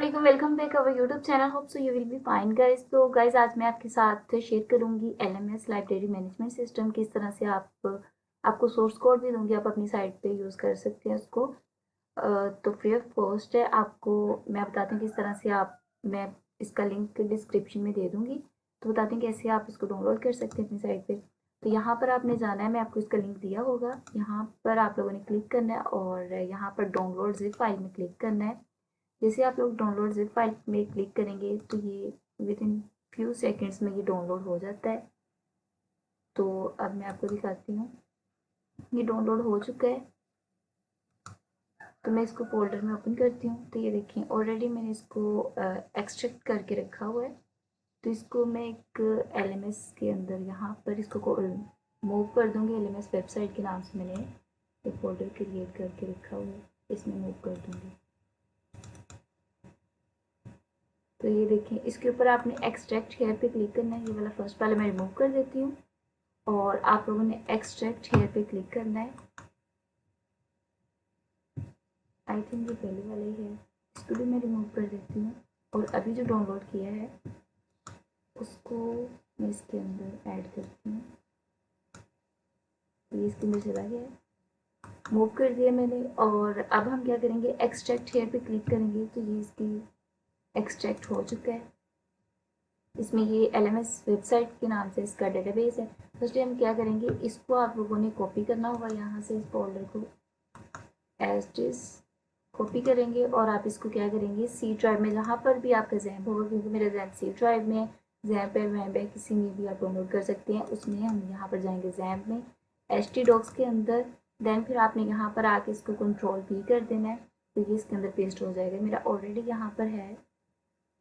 वालेकुम, welcome back our YouTube channel. Hope so you will be fine guys. तो guys आज मैं आपके साथ शेयर करूंगी एलएमएस लाइब्रेरी मैनेजमेंट सिस्टम, किस तरह से आपको सोर्स कोड भी दूंगी, आप अपनी साइट पे यूज़ कर सकते हैं उसको। तो फ्री ऑफ कॉस्ट है। आपको मैं बताती हूँ किस तरह से मैं इसका लिंक डिस्क्रिप्शन में दे दूंगी। तो बताती हूँ कैसे आप इसको डाउनलोड कर सकते हैं अपनी साइट पे। तो यहाँ पर आपने जाना है, मैं आपको इसका लिंक दिया होगा, यहाँ पर आप लोगों ने क्लिक करना है और यहाँ पर डाउनलोड जिप फाइल में क्लिक करना है। जैसे आप लोग डाउनलोड जिप फाइल में क्लिक करेंगे तो ये विद इन फ्यू सेकेंड्स में ये डाउनलोड हो जाता है। तो अब मैं आपको दिखाती हूँ, ये डाउनलोड हो चुका है। तो मैं इसको फोल्डर में ओपन करती हूँ। तो ये देखिए ऑलरेडी मैंने इसको एक्सट्रैक्ट करके रखा हुआ है। तो इसको मैं एक एलएमएस के अंदर यहाँ पर इसको मूव कर दूँगी। एलएमएस वेबसाइट के नाम से मैंने एक फोल्डर क्रिएट करके रखा हुआ है, इसमें मूव कर दूँगी। तो ये देखें, इसके ऊपर आपने एक्सट्रैक्ट हेयर पे क्लिक करना है। ये वाला फर्स्ट वाला मैं रिमूव कर देती हूँ और आप लोगों ने एक्सट्रैक्ट हेयर पे क्लिक करना है। आई थिंक ये पहले वाला ही है, इसको भी मैं रिमूव कर देती हूँ। और अभी जो डाउनलोड किया है उसको मैं इसके अंदर ऐड करती हूँ। ये इसके अंदर चला गया है, मूव कर दिया मैंने। और अब हम क्या करेंगे, एक्सट्रैक्ट हेयर पे क्लिक करेंगे तो ये इसकी एक्सट्रैक्ट हो चुका है। इसमें ये एलएमएस वेबसाइट के नाम से इसका डेटाबेस है। फर्स्ट हम क्या करेंगे, इसको आप लोगों ने कॉपी करना होगा, यहाँ से इस फोल्डर को एज इट इज कॉपी करेंगे और आप इसको क्या करेंगे, सी ड्राइव में जहाँ पर भी आपका जैम होगा, क्योंकि मेरा जैम सी ड्राइव में, जैम पे वैम पे किसी में भी आप डाउनलोड कर सकते हैं, उसमें हम यहाँ पर जाएंगे जैम में एच डॉक्स के अंदर। देन फिर आपने यहाँ पर आके इसको कंट्रोल भी कर देना है, तो ये इसके अंदर पेस्ट हो जाएगा। मेरा ऑलरेडी यहाँ पर है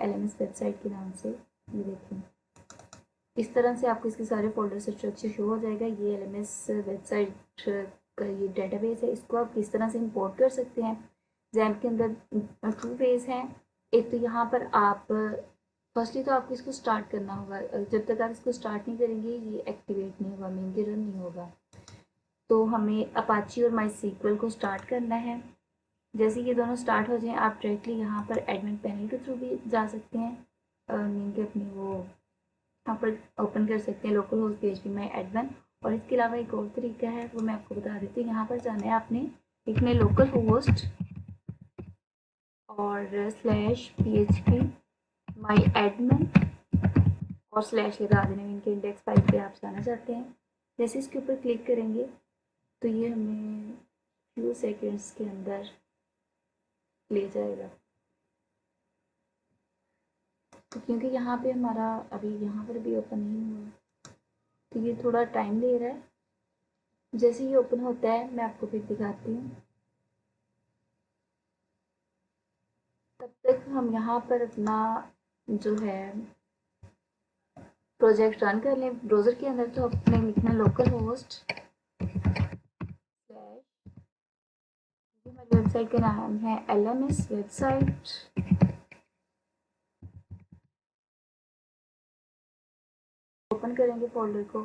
एलएमएस वेबसाइट के नाम से, ये देखें। इस तरह से आपको इसके सारे फोल्डर स्ट्रक्चर शो हो जाएगा। ये एलएमएस वेबसाइट का ये डेटाबेस है। इसको आप किस तरह से इंपोर्ट कर सकते हैं, जैम के अंदर टू वेज हैं। एक तो यहाँ पर आप फर्स्टली तो आपको इसको स्टार्ट करना होगा। जब तक आप इसको स्टार्ट नहीं करेंगे ये एक्टिवेट नहीं होगा, मेन के रन नहीं होगा। तो हमें अपाची और माई सीक्वल को स्टार्ट करना है। जैसे ये दोनों स्टार्ट हो जाएं, आप डायरेक्टली यहाँ पर एडमिन पैनल के थ्रू भी जा सकते हैं। मेन के अपनी वो यहाँ पर ओपन कर सकते हैं, लोकल होस्ट PHP माई एडमिन। और इसके अलावा एक और तरीका है, वो मैं आपको बता देती हूँ। यहाँ पर जाना है आपने, लिखना है लोकल होस्ट और /PHP माई एडमिन और स्लैश लगा देना इनके इंडेक्स फाइल पे आप जाना चाहते हैं। जैसे इसके ऊपर क्लिक करेंगे तो ये हमें फ्यू सेकेंड्स के अंदर ले जाएगा। तो क्योंकि यहाँ पे हमारा अभी यहाँ पर भी ओपन नहीं हुआ, तो ये थोड़ा टाइम ले रहा है। जैसे ये ओपन होता है मैं आपको फिर दिखाती हूँ। तब तक हम यहाँ पर अपना जो है प्रोजेक्ट रन कर लें ब्राउज़र के अंदर। तो अपने लिखना लोकल होस्ट हमारी वेबसाइट का नाम है LMS वेबसाइट। ओपन करेंगे फोल्डर को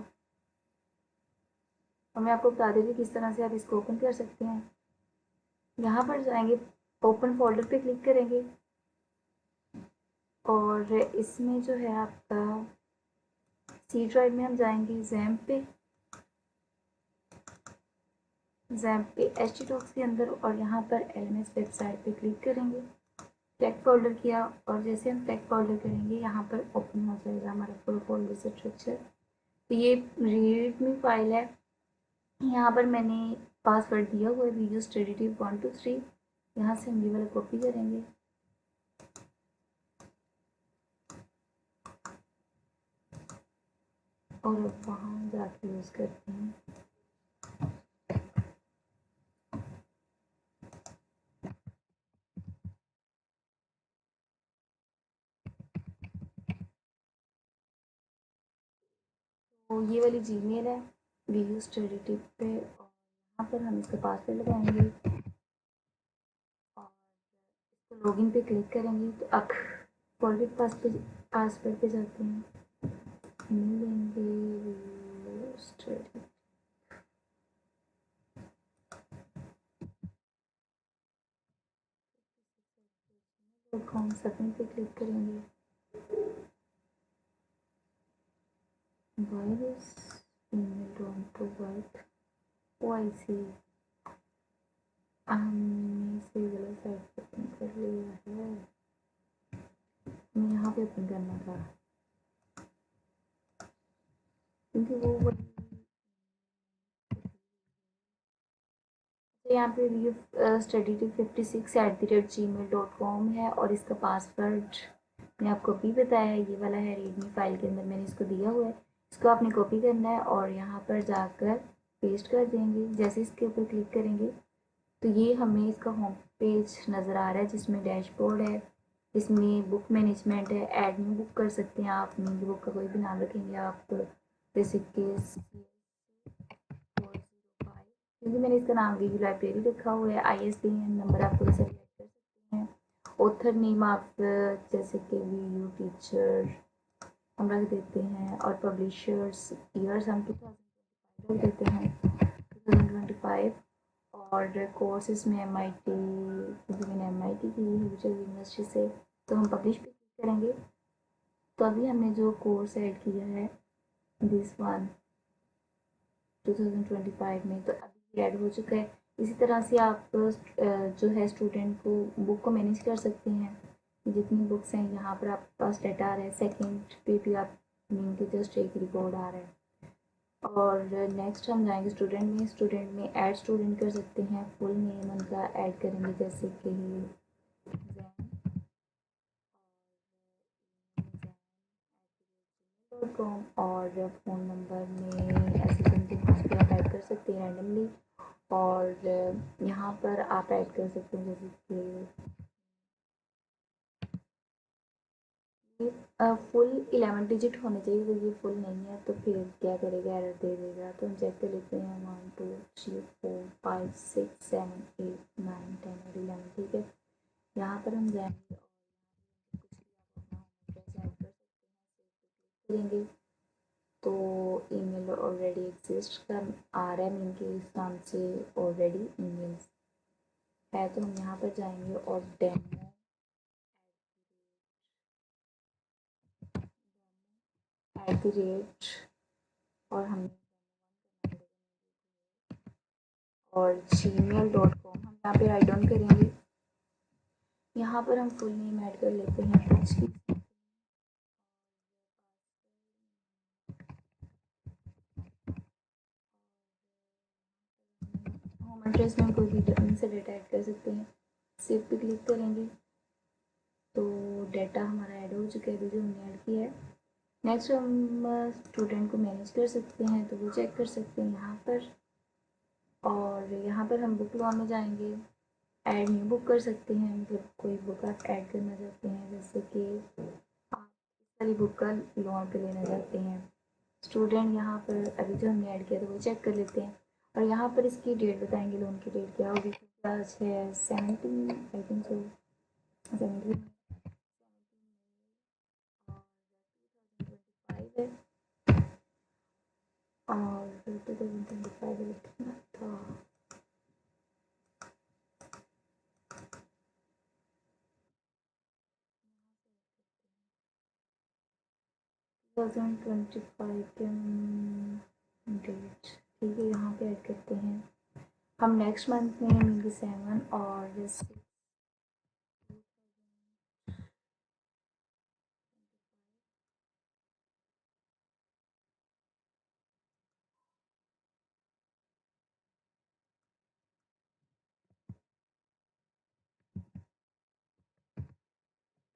और मैं आपको बता देती किस तरह से आप इसको ओपन कर सकते हैं। यहाँ पर जाएंगे, ओपन फोल्डर पे क्लिक करेंगे और इसमें जो है आपका सी ड्राइव में हम जाएंगे, जैम पे HTTOX के अंदर और यहाँ पर LMS वेबसाइट पे क्लिक करेंगे। टेक्स्ट फोल्डर किया और जैसे हम टेक्स्ट फोल्डर करेंगे यहाँ पर ओपन हो जाएगा हमारा फुल फोल्डर स्ट्रक्चर। तो ये रीडमी फाइल है। यहाँ पर मैंने पासवर्ड दिया हुआ है वीडियो स्टडी टिप 1 2 3। यहाँ से हम ये वाला कॉपी करेंगे और अब वहाँ जाके यूज़ करते हैं। तो ये वाली जीमेल है वीडियो स्टडी टिप पे, और यहाँ पर हम इसका पासवर्ड लगाएंगे और इसको लॉगिन पे क्लिक करेंगे। तो अब फॉरगेट पासवर्ड पे जाते हैं, मिल लेंगे वीडियो स्टडी gmail.com सबमिट पे क्लिक करेंगे। why this email don't provide OIC हमने इसे गलत साइट पे ओपन कर लिया है, हमें यहाँ पे ओपन करना था क्योंकि वो तो यहाँ पे व्यू study256@gmail.com है और इसका पासवर्ड मैंने आपको अभी बताया है, ये वाला है रीडमी फाइल के अंदर मैंने इसको दिया हुआ है। इसको आपने कॉपी करना है और यहाँ पर जाकर पेस्ट कर देंगे। जैसे इसके ऊपर क्लिक करेंगे तो ये हमें इसका होम पेज नज़र आ रहा है जिसमें डैशबोर्ड है, इसमें बुक मैनेजमेंट है, ऐड न्यू बुक कर सकते हैं आप, न्यू बुक का कोई भी नाम रखेंगे आप, जैसे कि क्योंकि मैंने इसका नाम वीवी लाइब्रेरी रखा हुआ है। ISBN नंबर आप कोई सा सेलेक्ट कर सकते हैं। ऑथर नेम आप जैसे कि VU टीचर हम रख देते हैं और पब्लिशर्स ईयर्स हम 2025 रख देते हैं 2025 और कोर्स इसमें MIT क्योंकि मैंने MIT की है यूनिवर्सिटी से, तो हम पब्लिश पे क्लिक करेंगे। तो अभी हमने जो कोर्स ऐड किया है दिस वन 2025 में, तो अभी ऐड हो चुका है। इसी तरह से आप जो है स्टूडेंट को बुक को मैनेज कर सकते हैं। जितनी बुक्स हैं यहाँ पर आपके पास डाटा आ रहा है, सेकंड पे भी आप मीन के जस्ट एक रिकॉर्ड आ रहा है। और नेक्स्ट हम जाएंगे स्टूडेंट में ऐड स्टूडेंट कर सकते हैं, फुल नेम उनका ऐड करेंगे जैसे कि कॉम और फ़ोन नंबर में ऐसे समथिंग कुछ भी आप ऐड कर सकते हैं रैंडमली। और यहाँ पर आप ऐड कर सकते हैं जैसे कि फुल 11 डिजिट होने चाहिए, तो ये फुल नहीं है तो फिर क्या करेगा, एरर दे देगा। तो हम चेक कर लेते हैं 1 2 3 4 5 6 7 8 9 10 और 11, ठीक है। यहाँ पर हम जाएंगे और कुछ भी आप अपना एड्रेस ऐड कर सकते हैं, करेंगे तो ईमेल ऑलरेडी एग्जिस्ट कर आ रहा है, मीन के इस नाम से ऑलरेडी ईमेल्स है। तो हम यहाँ पर जाएंगे और डेमो @ और हम और gmail.com हम यहाँ पे राइट डाउन करेंगे। यहाँ पर हम फुल नेम ऐड कर लेते हैं कुछ भी, होम एड्रेस में कोई भी से डेटा ऐड कर सकते हैं। सेव पे क्लिक करेंगे तो डेटा हमारा ऐड हो चुका है, अभी जो हमने ऐड किया है। नेक्स्ट हम स्टूडेंट को मैनेज कर सकते हैं, तो वो चेक कर सकते हैं यहाँ पर। और यहाँ पर हम बुक लॉन में जाएंगे, ऐड न्यू बुक कर सकते हैं, मतलब कोई बुक आप ऐड करना चाहते हैं, जैसे कि आप इस वाली बुक का लोन पे लेना चाहते हैं। स्टूडेंट यहाँ पर अभी जो हमने ऐड किया था वो चेक कर लेते हैं और यहाँ पर इसकी डेट बताएंगे, लोन की डेट क्या होगी। आज है 17 आई थिंक सो 17 है और 2025 लिखना था। 2025 के डेट, ठीक है, यहाँ पे ऐड करते हैं। हम नेक्स्ट मंथ में मीन 7 और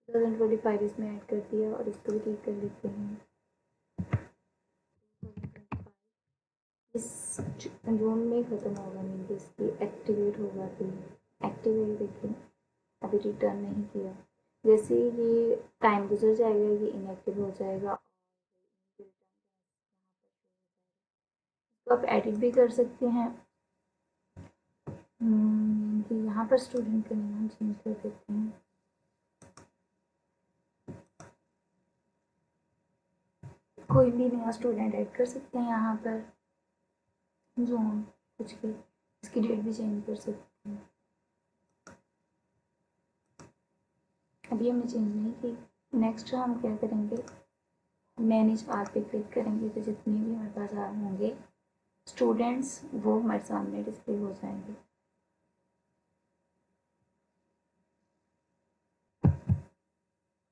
2025 इसमें ऐड कर दिया और इसको भी ठीक कर लेते हैं। इस जून में ख़त्म होगा, मीन कि इसकी एक्टिवेट होगा, तो एक्टिवेट देखिए अभी रिटर्न नहीं किया। जैसे ये टाइम गुजर जाएगा ये इनएक्टिव हो जाएगा। तो आप एडिट भी कर सकते हैं कि यहाँ पर स्टूडेंट का नाम चेंज कर देते हैं। कोई भी नया स्टूडेंट ऐड कर सकते हैं यहाँ पर, जोन कुछ भी, इसकी डेट भी चेंज कर सकते हैं। अभी हमने चेंज नहीं की। नेक्स्ट हम क्या करेंगे, मैनेज आर पे क्लिक करेंगे तो जितने भी हमारे पास आर होंगे स्टूडेंट्स वो हमारे सामने डिस्प्ले हो जाएंगे।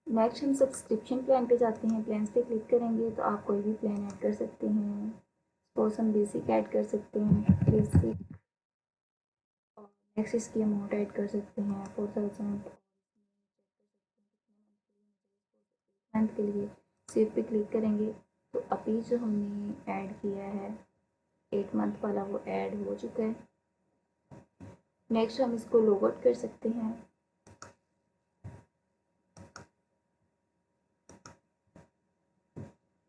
नेक्स्ट हम सब्सक्रिप्शन प्लान पे जाते हैं। प्लान्स पे क्लिक करेंगे तो आप कोई भी प्लान ऐड कर सकते हैं। सपोज हम बेसिक ऐड कर सकते हैं, बेसिक, और नेक्स्ट इसकी अमाउंट ऐड कर सकते हैं 4000 मंथ के लिए। सेव पे क्लिक करेंगे तो अभी जो हमने ऐड किया है 8 मंथ वाला वो ऐड हो चुका है। नेक्स्ट हम इसको लॉग आउट कर सकते हैं।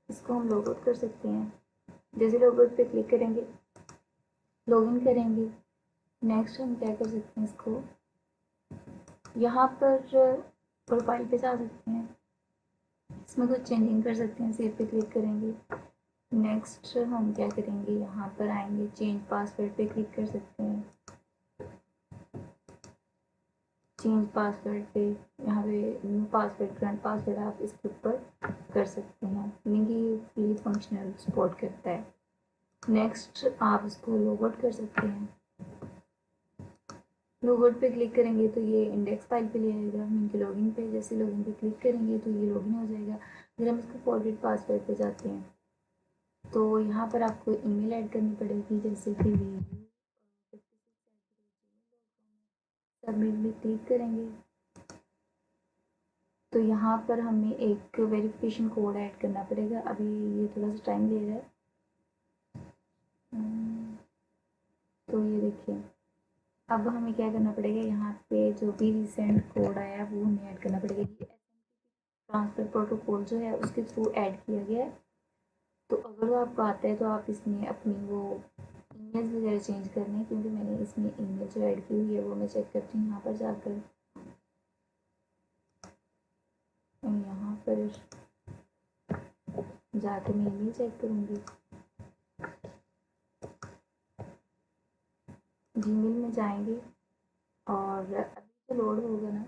इसको हम लॉग आउट कर सकते हैं। जैसे लॉग आउट पे क्लिक करेंगे, लॉगिन करेंगे, नेक्स्ट हम क्या कर सकते हैं, इसको यहाँ पर प्रोफाइल पे जा सकते हैं, इसमें कुछ चेंजिंग कर सकते हैं। सेव पे क्लिक करेंगे, नेक्स्ट हम क्या करेंगे, यहाँ पर आएंगे, चेंज पासवर्ड पे क्लिक कर सकते हैं। चेंज पासवर्ड पे यहाँ पे न्यू पासवर्ड, करंट पासवर्ड आप इसके ऊपर कर सकते हैं, यानी कि फ्री फंक्शनल सपोर्ट करता है। नेक्स्ट आप इसको लॉग आउट कर सकते हैं। लॉग आउट पे क्लिक करेंगे तो ये इंडेक्स फाइल पे ले आएगा। मीन के लॉगिन पे, जैसे लॉगिन पे क्लिक करेंगे तो ये लॉगिन हो जाएगा। अगर हम इसको फॉरगेट पासवर्ड पे जाते हैं तो यहाँ पर आपको ईमेल ऐड करनी पड़ेगी, जैसे कि सबमिट में क्लिक करेंगे तो यहाँ पर हमें एक वेरिफिकेशन कोड ऐड करना पड़ेगा। अभी ये थोड़ा सा टाइम ले रहा है। तो ये देखिए, अब हमें क्या करना पड़ेगा, यहाँ पे जो भी रिसेंट कोड आया वो हमें ऐड करना पड़ेगा। ये ट्रांसफ़र प्रोटोकॉल जो है उसके थ्रू ऐड किया गया है। तो अगर वो आपको आता है तो आप इसमें अपनी वो ईमेल वगैरह चेंज करने, क्योंकि मैंने इसमें ईमेल जो ऐड की हुई है वो मैं चेक करती हूँ यहाँ पर जाकर। यहाँ पर जाकर मैं ईमेल चेक करूँगी। जीमेल में जाएंगे और अभी जो लोड होगा ना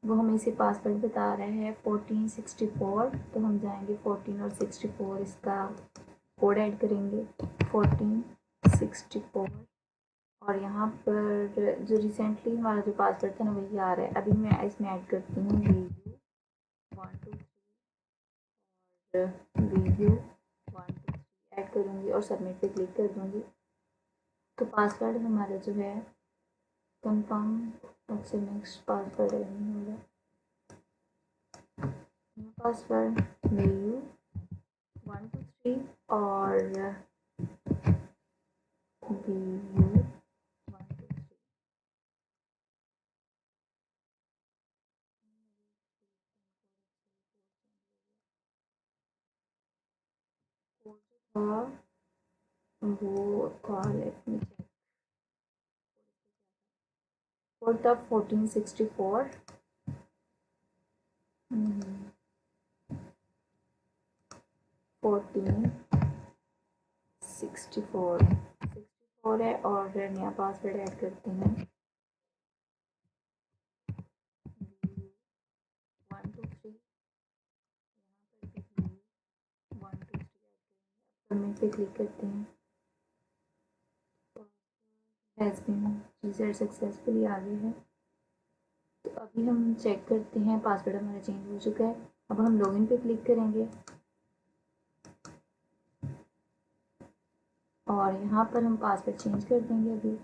वो हमें इसे पासवर्ड बता रहा है 1464। तो हम जाएंगे 14 और 64, इसका कोड ऐड करेंगे 1464। और यहाँ पर जो रिसेंटली हमारा जो पासवर्ड था ना वही आ रहा है। अभी मैं इसमें ऐड करती हूँ VU123 और VU123 ऐड करूँगी और सबमिट पे क्लिक कर दूँगी। तो पासवर्ड हमारा जो है कंफर्म, अच्छा नेक्स्ट पासवर्ड नहीं होगा, न्यू पासवर्ड VU123 और VU123। हाँ वो था, लेट मी चेक, कोड था 1464। 1464 है और नया पासवर्ड ऐड करते हैं 123। सबमिट पे क्लिक करते हैं। हैज़ बीन रीसेट सक्सेसफुली आ गया है। तो अभी हम चेक करते हैं, पासवर्ड हमारा चेंज हो चुका है। अब हम लॉगिन पे क्लिक करेंगे और यहाँ पर हम पासवर्ड चेंज कर देंगे। अभी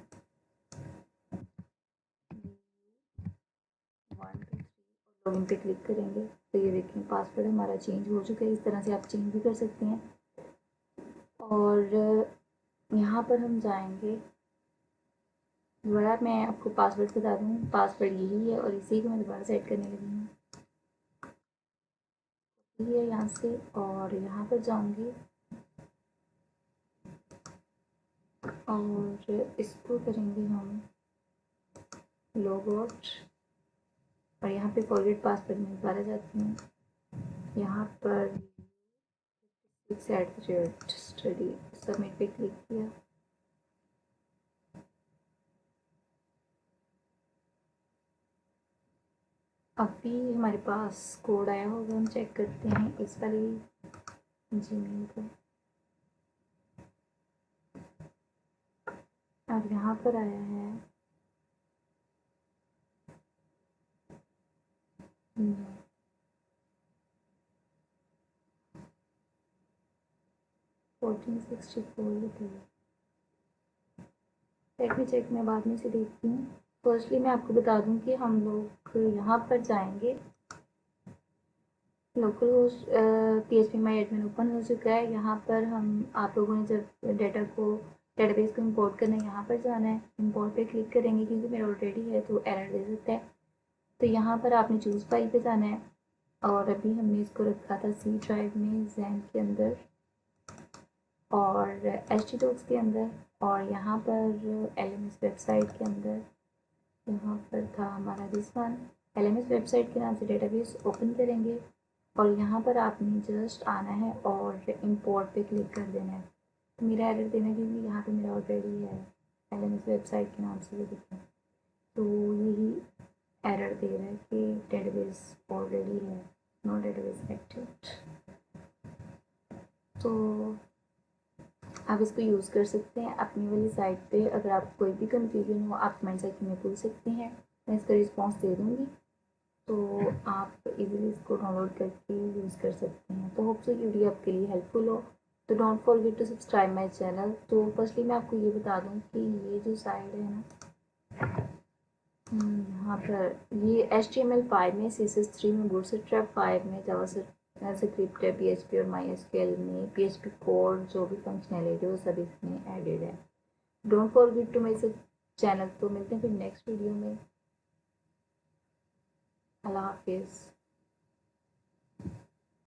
123 और लॉगिन पे क्लिक करेंगे तो ये देखें पासवर्ड हमारा चेंज हो चुका है। इस तरह से आप चेंज भी कर सकते हैं। और यहाँ पर हम जाएंगे, दोबारा मैं आपको पासवर्ड बता दूँ, पासवर्ड यही है और इसी को मैं दोबारा सेट करने लगी हूँ। ये है यहाँ से और यहाँ पर जाऊँगी और इसको करेंगे हम लॉग आउट और यहाँ पे फॉरगेट पासवर्ड में दोबारा जाती हूँ। यहाँ पर स्टडी सबमिट पे क्लिक किया। अभी हमारे पास कोड आया होगा, हम चेक करते हैं इस वाली जीमेल पर। और यहाँ पर आया है 1464। लेट मी चेक, मैं बाद में से देखती हूँ। फर्स्टली मैं आपको बता दूँ कि हम लोग यहाँ पर जाएंगे, लोकल होस्ट PHP माई एडमिन ओपन हो चुका है। यहाँ पर हम आप लोगों ने जब डेटाबेस को इंपोर्ट करना है, यहाँ पर जाना है, इंपोर्ट पे क्लिक करेंगे क्योंकि मेरा ऑलरेडी है तो एरर दे सकता है। तो यहाँ पर आपने चूज़ फाइल पे जाना है और अभी हमने इसको रखा था C ड्राइव में, जैन के अंदर और HTDocs के अंदर, और यहाँ पर LMS वेबसाइट के अंदर, यहाँ पर था हमारा दिस वन। LMS वेबसाइट के नाम से डेटाबेस ओपन करेंगे और यहाँ पर आपने जस्ट आना है और इंपोर्ट पे क्लिक कर देना है। तो मेरा एरर देना क्योंकि यहाँ पे मेरा ऑलरेडी है LMS वेबसाइट के नाम से, ये देखें। तो यही एरर दे रहा है कि डेटाबेस ऑलरेडी है, नो डेटाबेस एक्टिव। तो आप इसको यूज़ कर सकते हैं अपनी वाली साइट पे। अगर आप कोई भी कंफ्यूजन हो आप कमेंट सेक्शन में पूछ सकते हैं, मैं इसका रिस्पॉन्स दे दूँगी। तो आप इजीली इसको डाउनलोड करके यूज़ कर सकते हैं। तो होप सो ये वीडियो आपके लिए हेल्पफुल हो। तो don't forget to subscribe my channel. तो फर्स्टली मैं आपको ये बता दूँ कि ये जो साइड है ना, यहाँ पर ये HTML5 में, CSS3 में, Bootstrap 5 में, जावास्क्रिप्ट है, PHP और MySQL में, PHP कोड जो भी फंक्शनैलिटी है वो सब इसमें एडेड है। Don't forget to my channel. तो मिलते हैं फिर नेक्स्ट वीडियो में। अल्लाह हाफिज़।